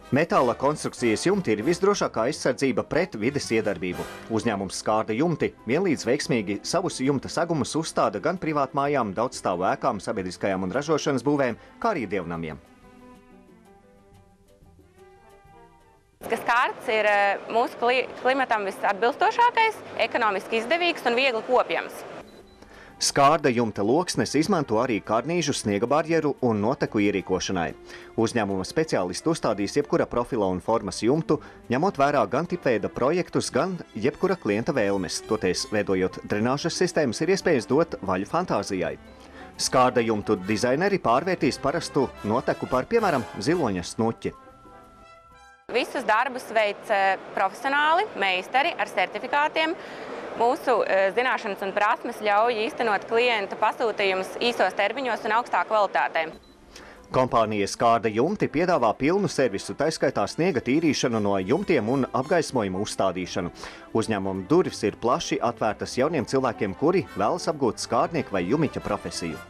Metāla konstrukcijas jumti ir visdrošākā aizsardzība pret vides iedarbību. Uzņēmums Skārda jumti vienlīdz veiksmīgi savus jumta segumus uzstāda gan privātmājām, daudzstāvu ēkām, sabiedriskajām un ražošanas būvēm, kā arī dievnamiem. Skārds ir mūsu klimatam visatbilstošākais, ekonomiski izdevīgs un viegli kopjams. Skārda jumta loksnes izmanto arī karnīžu, sniega barjeru un noteku ierīkošanai. Uzņēmuma speciālisti uzstādīs jebkura profila un formas jumtu, ņemot vērā gan tipveida projektus, gan jebkura klienta vēlmes. Toties, veidojot drenāžas sistēmas, ir iespējas dot vaļu fantāzijai. Skārda jumtu dizaineri pārvērtīs parastu noteku par, piemēram, ziloņa snuķi. Visus darbus veic profesionāli, meistari ar certifikātiem. Mūsu zināšanas un prasmes ļauj īstenot klienta pasūtījumus īsos termiņos un augstā kvalitātē. Kompānija Skārda jumti piedāvā pilnu servisu, taiskaitā sniega tīrīšanu no jumtiem un apgaismojuma uzstādīšanu. Uzņēmuma durvis ir plaši atvērtas jauniem cilvēkiem, kuri vēlas apgūt skārdnieku vai jumiķa profesiju.